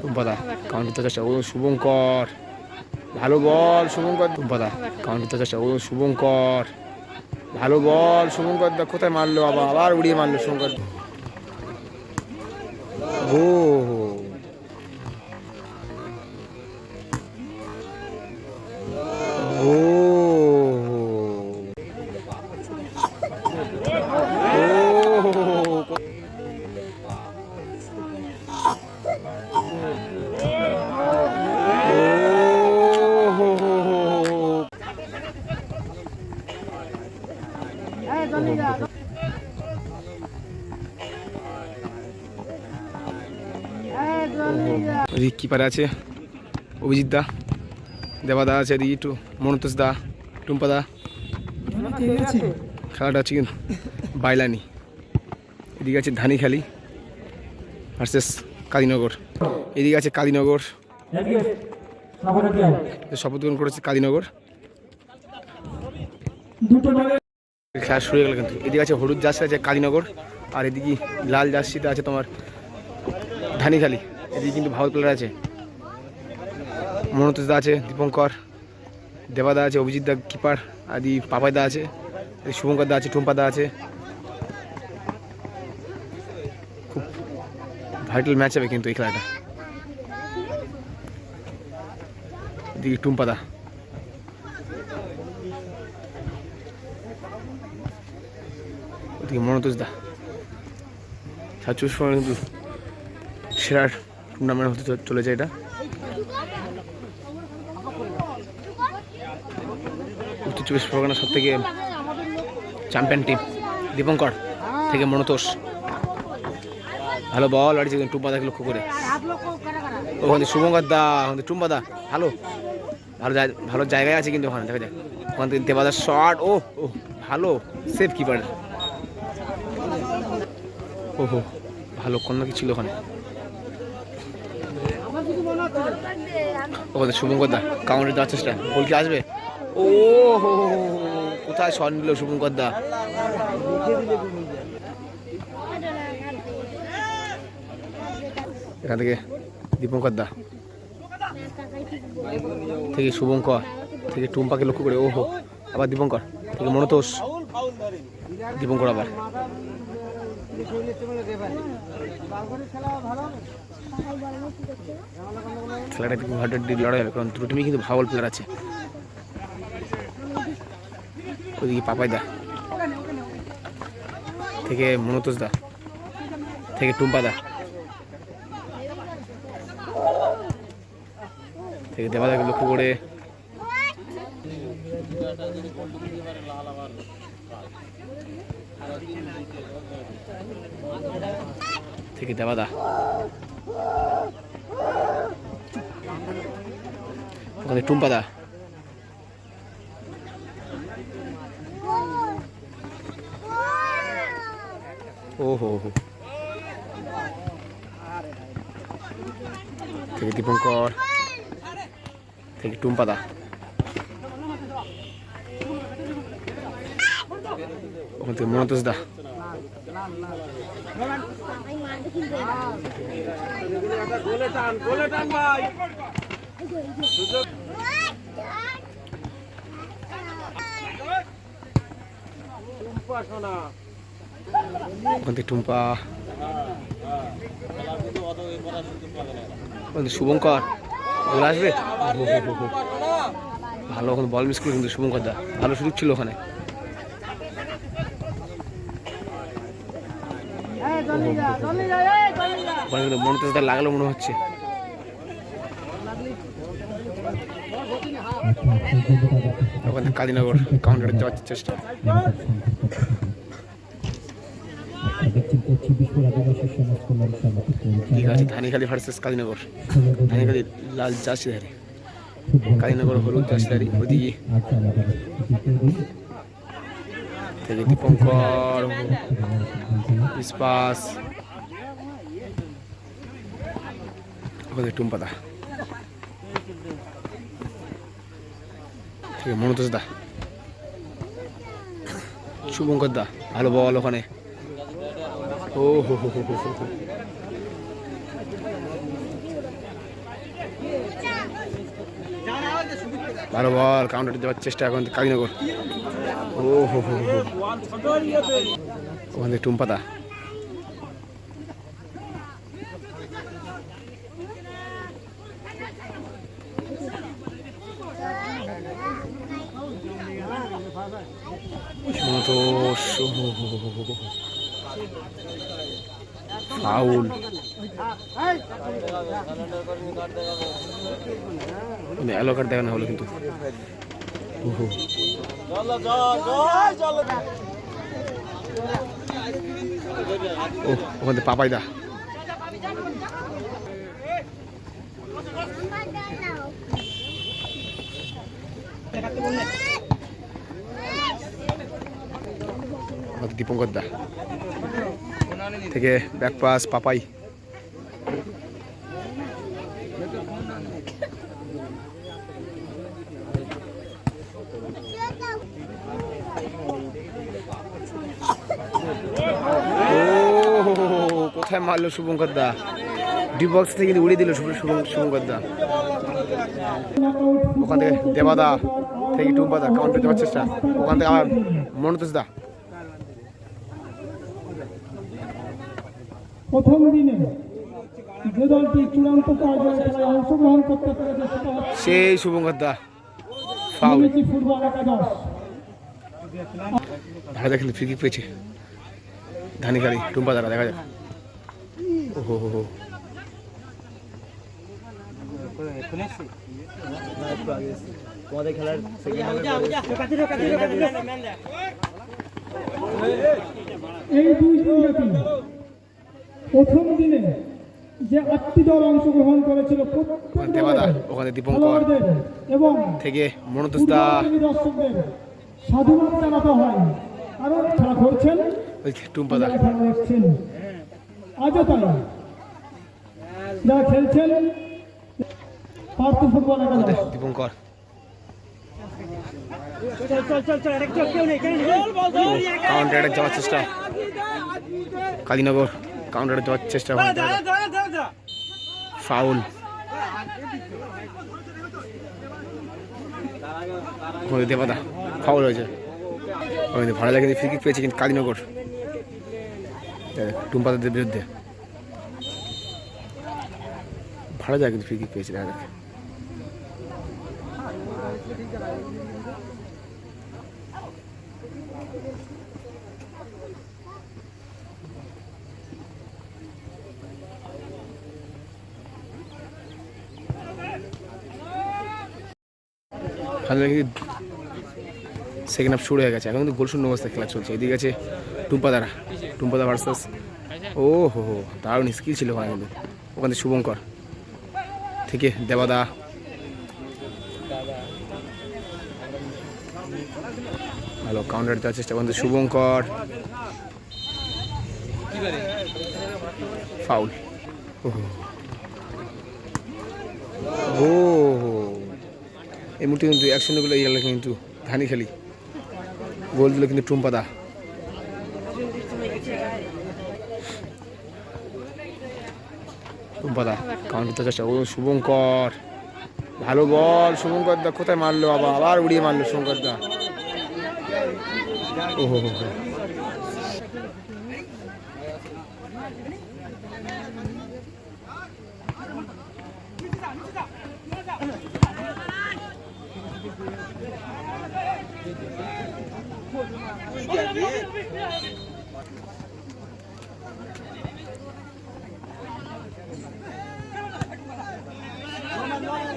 Tumpada counter দিতে চেষ্টা, ও শুভঙ্কর ভালো বল, শুভঙ্কর টুম্পাদা কাউন্টার দিতে চেষ্টা, ও শুভঙ্কর ভালো বল, শুভঙ্কর দা কোথায় মারলো, আবার উড়িয়ে মারলো শুভঙ্কর। ও কিপারে আছে অভিজিৎ দা, দেবাদা আছে, এদিকে একটু মনতোষ দা, টুম্পা দা। খেলাটা হচ্ছে কিন্তু বাইলানি, এদিকে আছে ধানিখালি ভার্সেস কালীনগর, এদিকে আছে কালীনগর, শপথ গ্রহণ করেছে কালীনগর। খেলা শুরু হয়ে গেল কিন্তু এদিকে আছে হলুদ জার্সি আছে কালীনগর, আর এদিকে লাল জার্সিতে আছে তোমার ধানিখালি। এদিকে কিন্তু ভালো প্লেয়ার আছে, মনোতোষ দা আছে, দীপঙ্কর, দেবাদা আছে, অভিজিৎ দা কিপার, আদি পাপাই দা আছে, শুভঙ্কর দা আছে, টুম্পা দা আছে। খুব ভাইটাল ম্যাচ হবে কিন্তু এই খেলাটা। এদিকে টুম্পা দা, ওদিকে মনোতোষ দা। 47 কিন্তু সেরা টুর্নামেন্ট হতে চলেছে এটা। উত্তর 24 পরগনার সব থেকে চ্যাম্পিয়ন টিম দীপঙ্কর থেকে মনোতোষ, ভালো বল আড়িয়েছে টুম্পাদাকে লক্ষ্য করে, ওখানে শুভঙ্কর দা, ওখানে টুম্পা দা ভালো ভালো ভালো জায়গায় আছে কিন্তু ওখানে দেখা যায়। ওখান থেকে দেবাদার শট, ও ও ভালো সেফ কিপার, ওহো ভালো কন্যা কি ছিল ওখানে। ওখানে শুভঙ্কর দা কাউন্টার দেওয়ার চেষ্টা, বল কি আসবে, ও হো কোথায় শট নিল শুভঙ্কর দা। এখান থেকে দীপঙ্কর দা থেকে শুভঙ্কর থেকে টুম্পাকে লক্ষ্য করে, ওহো আবার দীপঙ্কর থেকে মনোতোষ, দীপঙ্কর আবার খেলাটা খুব হার্ড লড়াই হবে, কারণ দুটো টিমই কিন্তু ভালো প্লেয়ার আছে। ওইদিকে পাপাই দা থেকে মনোতোষ দা থেকে টুম্পা দা থেকে দেবাদাকে লক্ষ্য করে, থেকে দেবাদা ওখানে টুম্পা দা, ও হো হো থেকে দীপঙ্কর থেকে টুম্পা দা, ওখান থেকে মনোতোষ দা, টুম্পা, শুভঙ্কর গোল আসবে, ভালো ওখানে বল মিস করে কিন্তু শুভঙ্কর দা, ভালো সুযোগ ছিল ওখানে। মনোতোষ দা লাগলো মনে হচ্ছে, ওখানে কালীনগর কাউন্টারে যাওয়ার চেষ্টা, ধানিখালি ভার্সেস কালীনগর, ধানিখালি লাল জার্সিধারী, কালীনগর হলুদ জার্সিধারী। ওদিকে থেকে দীপঙ্কর ইস্পাস, ওখানে টুম্পা দা থেকে মনোতোষ দা, শুভঙ্কর দা ভালো বল ওখানে, ও হো হো হো হো, ভালো বল, কাউন্টার দেওয়ার চেষ্টা এখন কালীনগর। ও হো হো হো, ওখান থেকে টুম্পাদা। ফাউল, এলো কার্ড দেখানো হলো কিন্তু। ওখানে পাপাইদা। দীপঙ্কর দা থেকে ব্যাক পাস পাপাই। কোথায় মারলো শুভঙ্কর দা, ডি বক্স থেকে কিন্তু উড়িয়ে দিল শুভঙ্কর দা। ওখান থেকে দেবাদা থেকে টুম্পাদা কাউন্টার দেওয়ার চেষ্টা, ওখান থেকে আবার মনোতোষ দা। প্রথম দিনে যে দলটি চূড়ান্ত পর্যায়ে অংশগ্রহণ করতে পেরেছে সেই শুভঙ্কর দা ফাউল। ফুটবল একাদশ ভালো দেখলে ফ্রি কিক পেয়েছে ধানিখালি টুম্পাদারা, দেখা যাক। ওহো হো হো, এই দুই দলটি প্রথম দিনে যে 8টি দল অংশগ্রহণ করেছিল দেবাদা, ওখানে দীপঙ্কর এবং থেকে মনোতোষ দা। দর্শকদের সাধুবাদ জানাতে হয়, কারণ খেলা করছেন টুম্পাদা। খেলা দেখছেন আজও তাই যারা খেলছেন পার্থ ফুটবল একাদশ। দীপঙ্কর কাউন্টারে যাওয়ার চেষ্টা, কালীনগর কাউন্টারে যাওয়ার চেষ্টা, ফাউল। দেবাদা ফাউল হয়েছে, ভালো লাগে ফ্রি কিক পেয়েছে কিন্তু কালীনগর টুম্পাদাদের বিরুদ্ধে। ভালো যায় কিন্তু ফ্রি কিক পেয়েছে, দেখা যাক। সেকেন্ড হাফ শুরু হয়ে গেছে, এখন কিন্তু গোল শূন্য অবস্থায় খেলা চলছে। এদিকে আছে টুম্পাদা ভার্সাস, ও হো হো, দারুণ স্কিল ছিল ওখানে কিন্তু। ওখান থেকে শুভঙ্কর থেকে দেবাদা, ভালো কাউন্টার দেওয়ার চেষ্টা, ওখান থেকে শুভঙ্কর, ফাউল। ও এই মুহূর্তে কিন্তু 1-0 গোলে গেল কিন্তু ধানিখালি, গোল দিল কিন্তু টুম্পাদা। টুম্পাদা কাউন্টার চেষ্টা, ও শুভঙ্কর, ভালো বল শুভঙ্কর দা, কোথায় মারলো, আবার উড়িয়ে মারলো শুভঙ্কর দা। ও হো হো,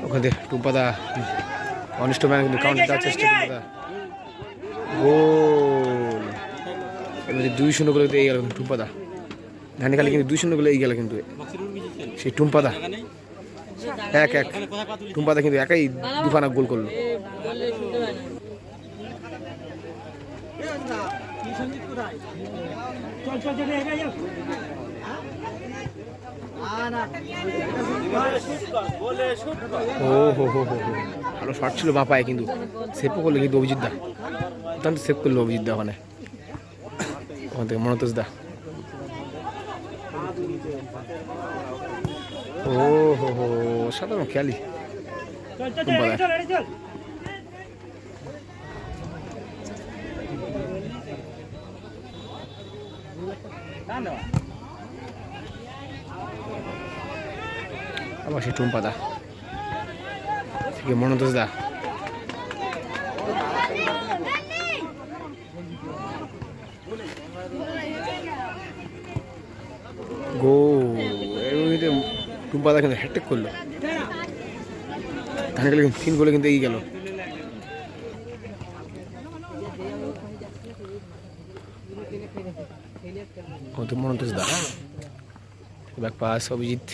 ওখানে টুম্পাদা অনিষ্ট ম্যান কিন্তু কাউন্টার দেওয়ার চেষ্টা, টুম্পাদা গোল। 2-0 গোলে এই গেল টুম্পাদা, ধানিখালি কিন্তু 2-0 গোলে এই গেল কিন্তু সেই টুম্পাদা। 1-1 টুম্পাদা কিন্তু একাই দুখানা গোল করলো। ও হো হো হো, ভালো শট ছিল বাঁ পায়ে, কিন্তু সেভও করলো কিন্তু অভিজিৎ দা, অত্যন্ত সেভ করলো অভিজিৎ দা। ওখানে ওখান থেকে মনোতোষ দা, ও হো হো, সাধারণ খেয়ালি আবার সেই টুম্পা দা থেকে মনোতোষ দা, গো টুম্পা দা কিন্তু হ্যাটট্রিক করলো, ধানে গেলে 3 গোলে কিন্তু এগিয়ে গেল। মনোতোষ দা ব্যাক পাস অভিজিৎ।